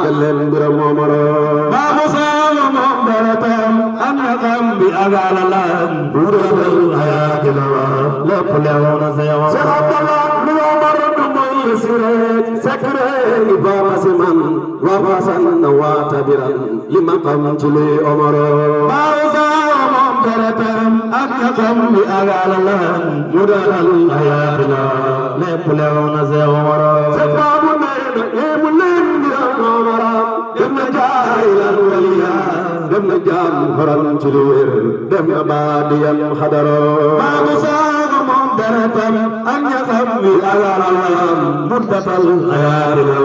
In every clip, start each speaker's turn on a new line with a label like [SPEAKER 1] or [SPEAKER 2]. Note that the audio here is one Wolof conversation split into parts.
[SPEAKER 1] màggaleen mbiram Omaro Baabu Saama moom deretam am na xam bi agaala laan buural hayaatina lépp leew na seew Seex Abdallah lu Omar du moy sireet sekreet yi baama si man wa fasan na waata biran li ma xam ci li Omaro Baabu Saama moom deretam am na xam bi agaala laan buural hayaatina lépp leew na seew Omaro dem na jaayilan waliyan dem na jaam xoran ci lu wér dem na baadiyam xadaro Baabu Saama moom deretam ak ñaxam wi alalam muddatal ayaarina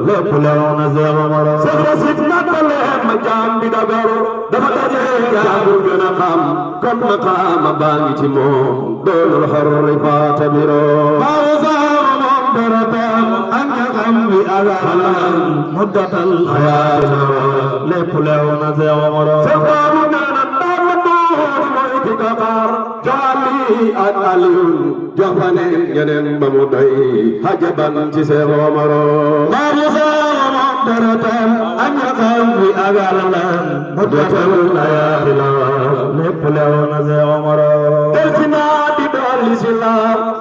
[SPEAKER 1] lépp lew na Seex Omaro Seex sit nattaleen ma jaam bi dagaru dafa daje jaamur gën a xam kon ma xaama baa ngi ci moom doonul xarri faata biro Baabu Saama moom deretam ak ñaxam wi alalam muddatal ayaarina lépp lew na Seex Omaro Seex Baabu nana ndaw noor mooy ki ka xaar joxali ak Aliyun jox fa neen ñeneen ba mu doy hajaban ci Seex Omaro Baabu Saama moom deretam ak ñaxam wi alalam muddatal ayaarina lépp lew na Seex Omaro del si naa di dolli si la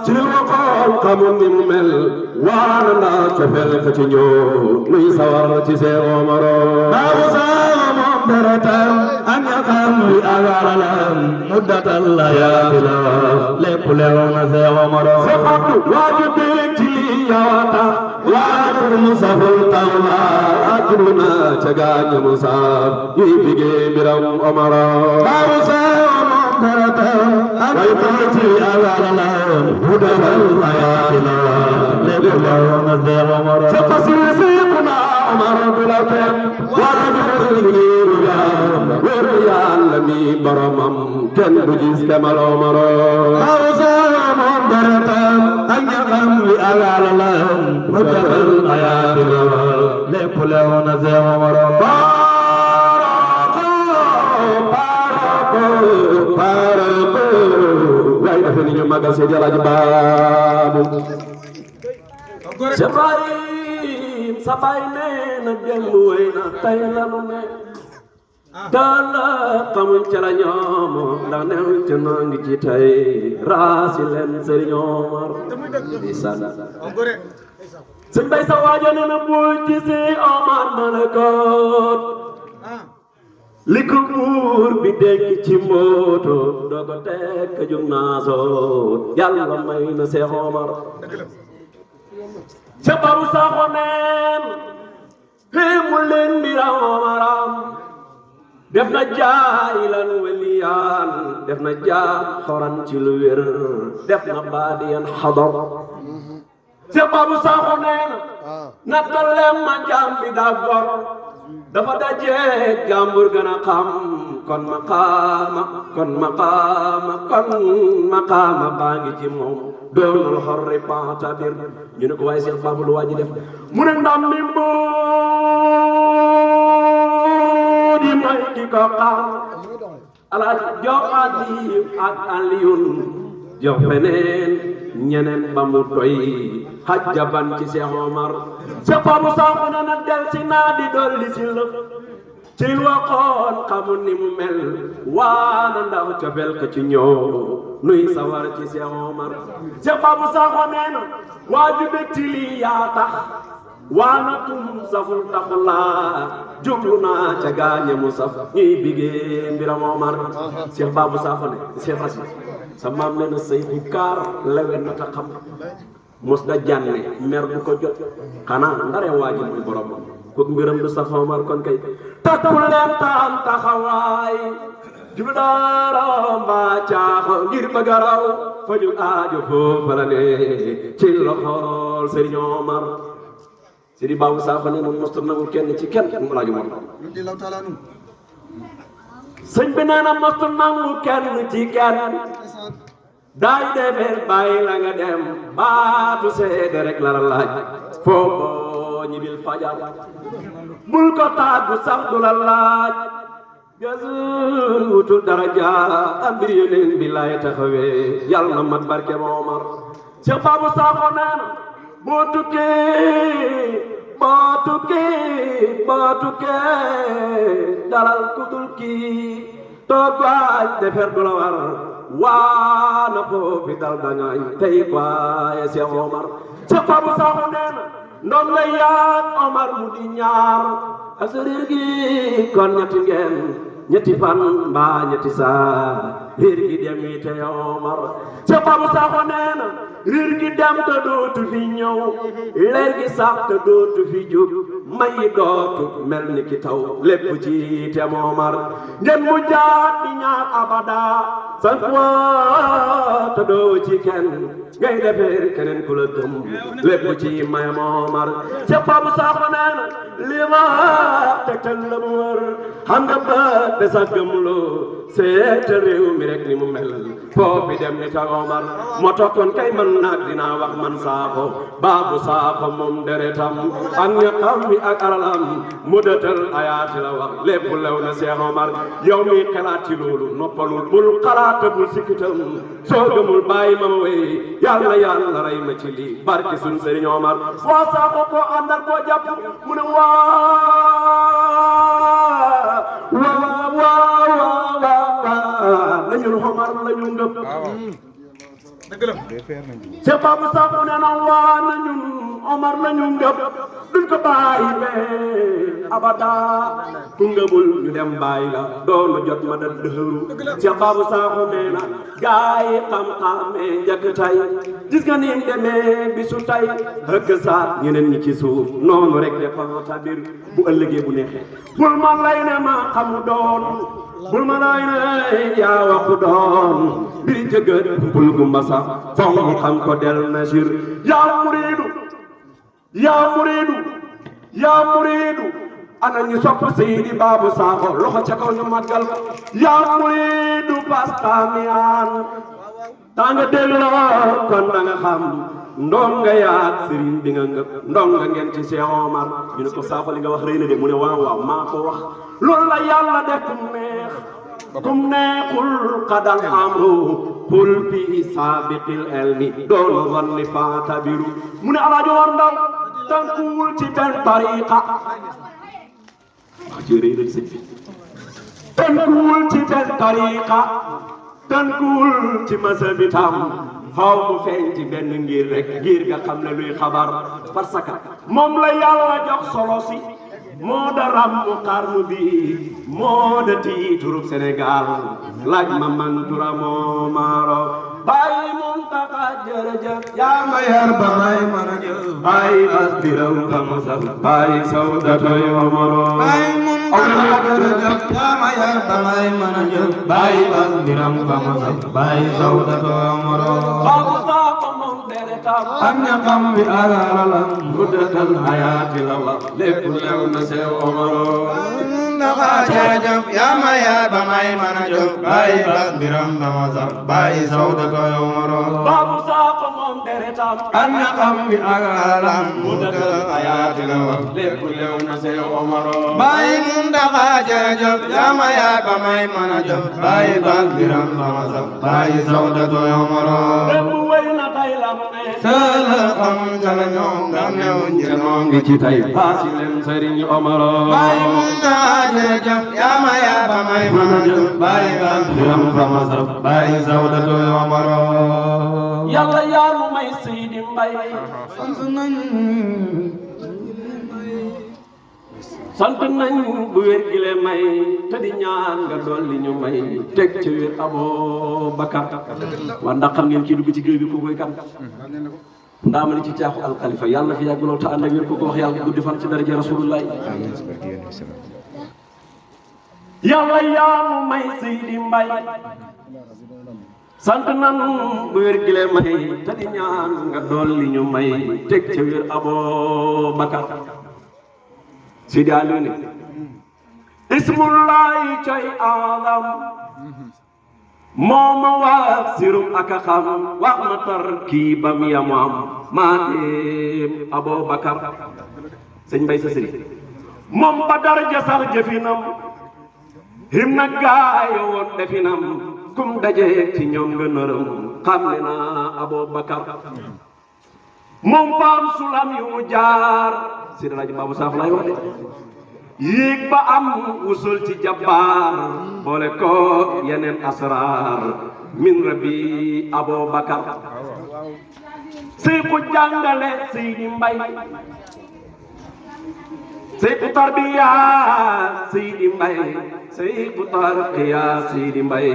[SPEAKER 1] ci lu ma xool xamul ni mu mel waana naa cofeel ka ci ñoo nuy sawar ci Seex Omaro Baabu Saama moom deretam ak ñaxam wi alalam muddatal ayaarina lépp lew na Seex Omaro Seex Abdu waaju dégg ci lii yawata waaju mu saful tawla ajruna ca gaañu mu saaf yuy bigee mbiram Omaro Baabu Saama moom deretam ak ñaxam wi alalam muddatal ayaarina lépp lew na Seex Omaro sa pasiisiikuna Omaro du la tem waaju liiru yaam wéru Yàlla mi boromam kenn du gis kemal Omaro Baabu Saama moom deretam ak ñaxam wi alalam muddatal ayaarina lépp lew na Seex Omaro Paarako waaye dafa ni ñu magal Seydi Alaaji Baabu Ibrahim sa baay nee na démb wéy na tey lanu ne dala xamuñ ca la ñoom ndax new ca noo ngi ci tey raasi leen Sëriñ Omar sëñ bay sa waajo nee na boo gisee Omar malakoot li ko buur bi dégg ci mbooto doo ko teg ka jug naasoo Yàlla may na Seex Omar ca Baabu Sakho neen mu leen mbiram Omaram def na jaayilan waliyan def na jaam xoran ci lu wér def na baadiyan xadar ca Baabu Sakho neen nattaleem ma jaam bi daa gor dafa dajeeg jàmbur gën a xam kon maqaama baa ngi ci moom doonul xorri paata bir ñu ne ko waaye Seex Baabu lu waaji def mu ne ndam mi mboodi mooy ki ko xam Alaaji jox Aliyu ak Aliyun jox feneen ñeneen ba mu doy hajjaban ci Seex Omar Seex Baabu Sakho na del si naa di dolli si la ci waxoon xamul ni mu mel waana ndaw cofeel ka ci ñëw nuy sawar ci Seex Omar Seex Baabu Sakho nee na waaju bétti lii yaa tax waana tum saful taxulaa jublu naa ca gaañe mu saf ñuy bigee mbiram Omar Seex Baabu Sakho ne Seex Asi sa maam nee na sëy bu kaar lewen na ta xam mos da jànne mer bu ko jot xanaa ndare waaji muy borom ko mbiram du saf Omar kon kay takkul leen taam taxawaay jublu daara mbaa caaxo ngir bëgg a raw faju aajo foofa la ne ci loxol Sëriñ Omar Sëriñ Baabu Sakho ne moom mosta nangul kenn ci kenn mu laaju moom sëñ bi nee na mosta nangu kenn ci kenn daay defee bàyyi la nga dem baatu seede rek la la laaj foofu ñibil fajar bul ko tàggu sax du la laaj gësul wutul daraja ambir yeneen bi lay taxawee yàlla na mat barke Omar Seex Baabu Sakho nee na boo tukkee bootuke dalal kudul kii toog waaj defer du la war waana foofi dal dañaay tey waaye Cheikh Omar Cheikh Babou Sakho nee na ndom la yaat Omar mu di ñaar asariir gi kon ñetti fan mbaa ñetti saa riir gi dem yi te Omar Cheikh Babou Sakho nee na riir gi dem te dootu fi ñëw leer gi sax te dootu fi jub may dootu mel ni ki taw lépp ci te Omar ngeen mu jaat di ñaar abada sant waa te doo ci kenn ngay defee keneen ku la gëm lépp ci may Omar Cheikh Babou Sakho nee na li ma tegtal la mu wër xam nga ba te sa gëmloo seeta réew mi rek ni mu mel foofi dem ni ta Omar moo tokkoon kay man nag dinaa wax man Sakho Babou Sakho moom deretam ak ñaqam mi ak alalam mu dëtal ayaati la wax lépp lew na Cheikh Omar yow mi xalaat ci loolu noppalul bul xalaat bul sikkitam soo gëmul bàyyi ma wéy yàlla yàlla rey ma ci lii barki sun Sëriñ Omar waa Sakho koo àndal koo jàpp mu ne waaw lañu Omar lañu ngëp dëgg la Cheikh Babou Sakho nee na waa nañu Omar lañu ngëp duñ ko bàyyi bee abada ku ngëbul ñu dem bàyyi la doonu jot ma da dëhëru Cheikh Babou Sakho nee na gaay xam-xamee njëkk tay gis nga ni demee bisu tay hëkk saat ñeneen ñi ci suuf noonu rek dafa tabir bu ëllëgee bu neexee bul ma lay ne ma xamu doon bul ma lay ne yaa waxu doon mbiri jëgët bul gumba sax foog xam ko del na sir yaa muriidu ana ñu sopp Seydi Babou Sakho loxo ca kaw ñu màggal ko yaa muriidu pastamian tanga dégloo kon da nga xam ndonga yaat sëriñ bi nga ngëp ndonga ngeen ci Cheikh Omar ñu ne ko Sakho li nga wax rëy na de mu ne waaw maa ko wax loolu la yàlla def kum neexul qadal amru qul fi sabiqil ilmi doon wanni fatabiru mu ne alaajo war ndaw tànkuwul ci benn tariqa wax ci rëy na sëñ bi tànkuwul ci benn tariqa tànkuwul ci masabi tam xaw mu feeñ ci benn ngir rek ngir nga xam ne luy xabar parce que moom la yàlla jox solo si moo da rammu xarnu bi moo da tiiturub Sénégal laaj ma man tura moo maaro bàyyi Muntaxa jërëjëf yaa ma yar ba may mën a jëf bàyyi bas biram fa masal bàyyi Sawdato Omaro bàyyi Muntaxa jërëjëf yaa ma yar ba may mën a jëf bàyyi bas biram fa masal bàyyi Sawdato Omaro Babou Sakho moom deretam ak ñaqam bi alalam guddatal hayaati la wax lépp lew na Cheikh Omaro Muntaxa jërëjëf yaa ma yar ba may mën a jëf bàyyi bas biram fa masal bàyyi Sawdato Omaro Babou Sakho moom deretam ak ñaqam bi alalam guddatal hayaati la wax lépp lew na Cheikh Omaro bàyyi Muntaxa jërëjëf yaa ma yar ba may mën a jëf bàyyi bas biram fa masal bàyyi Sawdato Omaro sala xam jala ñoom ngam new njënoo ngi ci tay paasi leen Sëriñ Omaro bàyyi Muntaxa jërëjëf yaa ma yaa ba may mën a jëf bàyyi bas biram fa masal bàyyi Sawdato Omaro yàlla yaa nu may Seydi Mbaye sant nañ bu wér gi le may te di ñaan nga dolli ñu may teg ci wér Aboubacar waa ndax xam ngeen kii dugg ci géew bi ku koy kan ndaa ma ni ci caaxu alxalifa yàlla fi yàgg lool te ànd ak wér ko wax yàlla guddi fan ci daraja Rasulullah yàlla yaa nu may Seydi Mbaye sant nañ bu wér gi le may te di ñaan nga dolli ñu may teg ci wér Aboubacar Sidi Aliou ne ismullahi coy alam mooma wax sirum aka xam wax ma tar kii bam yamu am maa dem Aboubacar sëñ Mbay sa sëriñ moom ba daraja sax jëfinam him na gaayo woon definam kum dajeek ci ñoom nga nërëm xam ne naa Aboubacar moom faam sulam yu mu jaar Seydi Alaaji Babou Sakho lay wax de yéeg ba am wusul ci jabbaar boole ko yeneen asraar min rabbi Aboubacar Seyku jàngale Seydi Mbay Seyku tarbiya Seydi Mbay Seyku tarqiya Seydi Mbay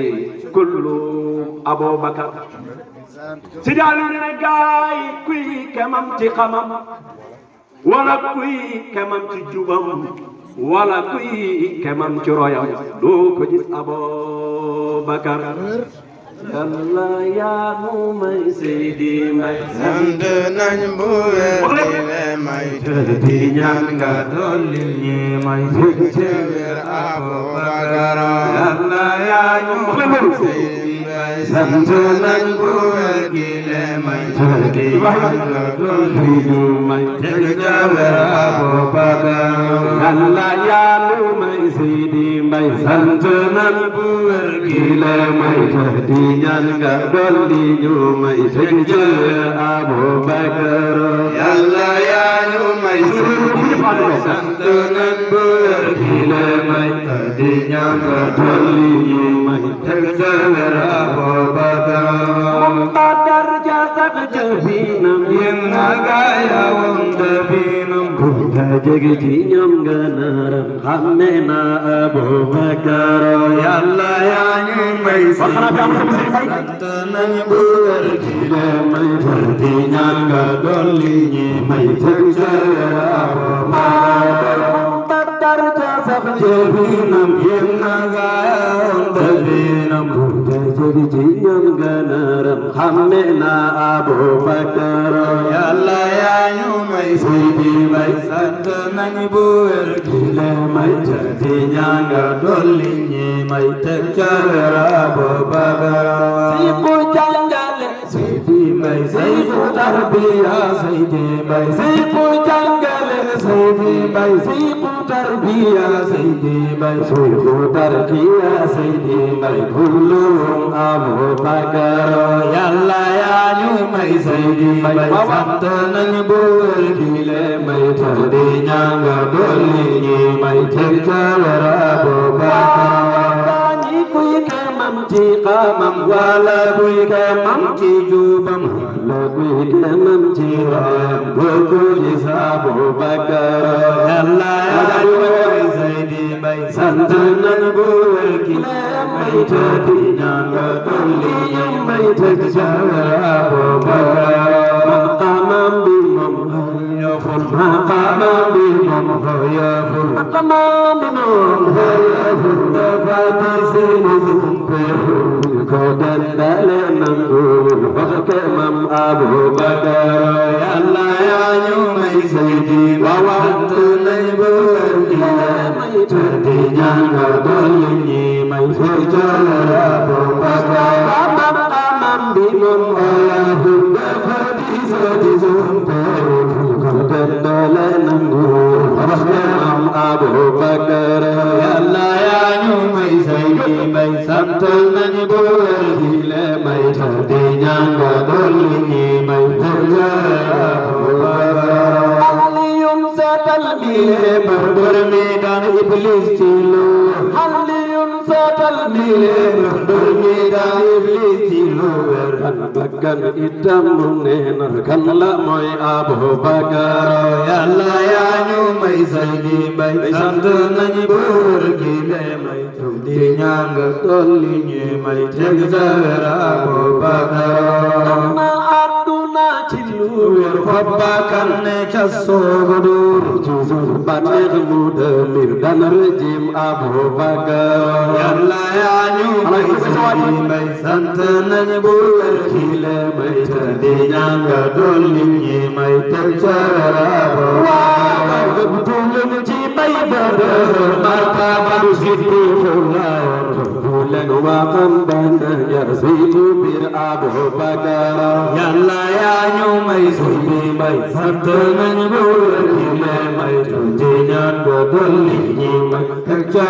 [SPEAKER 1] kullu Aboubacar Seydi Aliou ne gaay kuy kemam ci xamam wala kuy kemam ci jubam wala kuy kemam ci royam doo ko gis Aboubacar Yàlla yaa nu may Seydi Mbay
[SPEAKER 2] sant nañ bu wér di le may di ñaan nga dolli ñi may ci wér Aboubacar Yàlla yaa nu may Seydi Mbay sant nañ bu wér di le may di ñaan nga dolli ñi may ci wér Aboubacar
[SPEAKER 1] Yàlla yaa nu may Seydi Mbay sant nañ bu wér di le may di ñaan nga dolli ñu may teg ca Aboubacar
[SPEAKER 2] Yàlla yaa ñu may Seydi Mbay sant nañ bu wér di le may di ñaan nga dolli ñu may teg ca Aboubacar
[SPEAKER 1] moom Badar ja sax jëfinam
[SPEAKER 2] yéen na gaaya woon definam
[SPEAKER 1] ku ta jege ci ñoom nga naram xamme na Aboubacar
[SPEAKER 2] Yàlla yaa ñu may sant nañ bu wér di le may di ñaan nga dolli ñi may teg ca Aboubacar
[SPEAKER 1] Badar ja sax
[SPEAKER 2] jëfinam yéen na gaaya woon definam
[SPEAKER 1] ku ta jege ci ñoom nga naram xamme na Aboubacar
[SPEAKER 2] Yàlla yaa ñu may Seydi Mbay sant nañ bu wér di le may di ñaan nga dolli ñi may teg ca Aboubacar
[SPEAKER 1] Seyku jàngale
[SPEAKER 2] Seydi Mbay Seyku tarbiya Seydi Mbay
[SPEAKER 1] Seyku jàngale
[SPEAKER 2] Seydi Mbay Seyku tarbiya Seydi Mbay Seyku tarbiya Seydi Mbay
[SPEAKER 1] kulluhum Aboubacar
[SPEAKER 2] Yàlla yaa ñu may Seydi Mbay sant nañ bu wér di le may di ñaan nga dolli ñi may teg ca Aboubacar
[SPEAKER 1] ñi kuy kemam ci xamam
[SPEAKER 2] wala kuy kemam ci jubam
[SPEAKER 1] wala kuy kemam ci royam
[SPEAKER 2] boo ko gis Aboubacar Yàlla yaa ñu may Seydi Mbay sant nañ bu wér di le may di ñaan nga dolli ñi may teg ca Aboubacar
[SPEAKER 1] maqamam bi moom
[SPEAKER 2] yoful maqamam bi moom yoful
[SPEAKER 1] maqamam bi moom
[SPEAKER 2] yoful dafa di seeni sumpe
[SPEAKER 1] ko dendale nangul wax kemam Aboubacar
[SPEAKER 2] Yàlla yaa ñu may Seydi Mbay sant nañ bu wér di le may di ñaan nga dolli ñi may teg ca Aboubacar
[SPEAKER 1] maqamam bi moom
[SPEAKER 2] yoful dafa di seeni sumpe
[SPEAKER 1] ko dendale nangul wax kemam Aboubacar
[SPEAKER 2] Yàlla yaa ñu may Seydi Mbay sant nañ bu wér di le may di ñaan nga dolli ñi may teg ca Aboubacar
[SPEAKER 1] Aliyun seetal mi
[SPEAKER 2] mbër mi daan Iblis ci lu
[SPEAKER 1] Aliyun seetal mi
[SPEAKER 2] mbër mi daan Iblis ci lu wér
[SPEAKER 1] bakkan itam mu neena kan la mooy Aboubacar
[SPEAKER 2] Yàlla yaa ñu may Seydi Mbay sant nañ bu wér di le may di ñaan nga dolli ñi may teg ca Aboubacar
[SPEAKER 1] na àdduna ci lu
[SPEAKER 2] wér fa bakkan ne ca soogu dur
[SPEAKER 1] bànneex mu demir dan rejim Aboubacar
[SPEAKER 2] Yàlla yaa ñu may Seydi Mbay sant nañ bu wér di le may di ñaan nga dolli ñi may teg ca Aboubacar
[SPEAKER 1] tulun ci bay bada
[SPEAKER 2] martaba du siddi xulaar
[SPEAKER 1] tulen waxam banda jar saytu bir Aboubacar
[SPEAKER 2] Yàlla yaa ñu may Seydi Mbay sant nañ bu wér di le may di ñaan nga dolli ñi may teg ca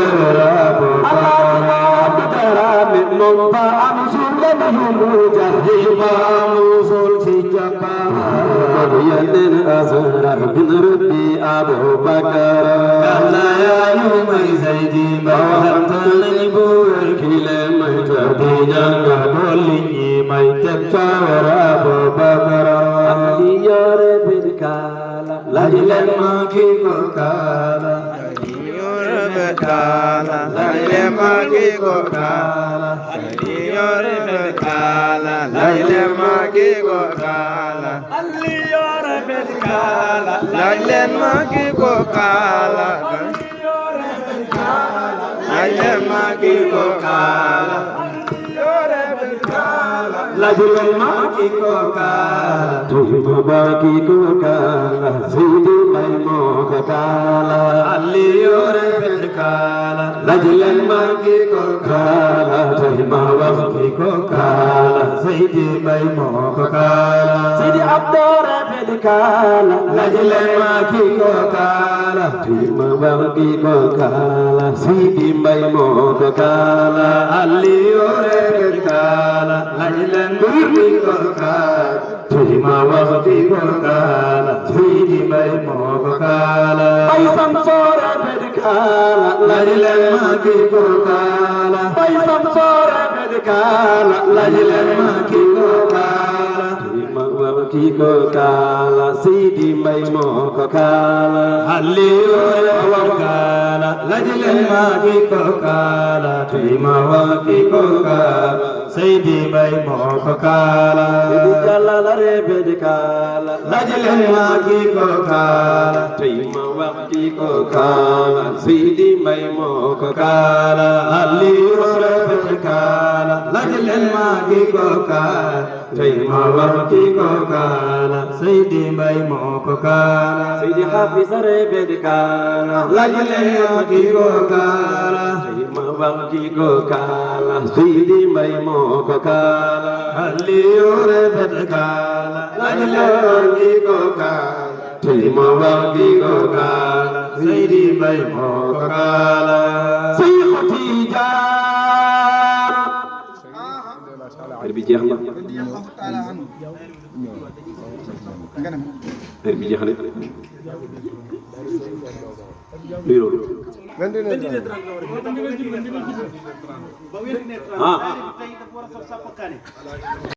[SPEAKER 2] Aboubacar
[SPEAKER 1] moom fa am sulam yu mu jar
[SPEAKER 2] di ba musul ci jàppam
[SPEAKER 1] ينن أسرار من ربي أبو بكر يلا يا يوم زيدي ما وهمتني بورك لما تدينا قولي ما يتكفر أبو بكر يا رب الكالا لا لما كيكو كالا
[SPEAKER 2] Kala, laile magi go kala, aliyore be kala, laile magi go kala, aliyore be kala, laile magi go kala, aliyore be kala, laile magi go kala, aliyore be kala,
[SPEAKER 1] laile magi go kala, tuhima bagi go kala, zidi mai mo go kala, aliyore be kala, laile magi go kala, tuhima bagi go kala, zidi mai mo go kala, zidi abdore be kala, laile magi go kala, tuhima bagi go kala, zidi mai mo go kala, aliyore be kala, laile magi go kala, tuhima bagi go kala, zidi mai mo go kala, ay samsara be kala, laile magi go kala, ay samsara be kala, laile magi go kala, tuhima bagi go kala, zidi mai mo go kala, aliyore be kala, laile magi go kala, tuhima bagi go kala, zidi mai mo go kala, jalala re be kala, laile magi go kala, tuhima bagi go kala, zidi mai mo go kala, aliyore be kala, laile magi go kala, tuhima bagi go kala, zidi mai mo go kala, zidi hafiz re be kala, laile magi go kala, tuhima bagi go kala, zidi mai mo go kala, aliyore be kala, laile magi go kala, tuhima bagi go kala, zidi mai mo go kala, Seydou Tidiane. heure bi jeex na. heure bi jeex na. luy loolu. ah.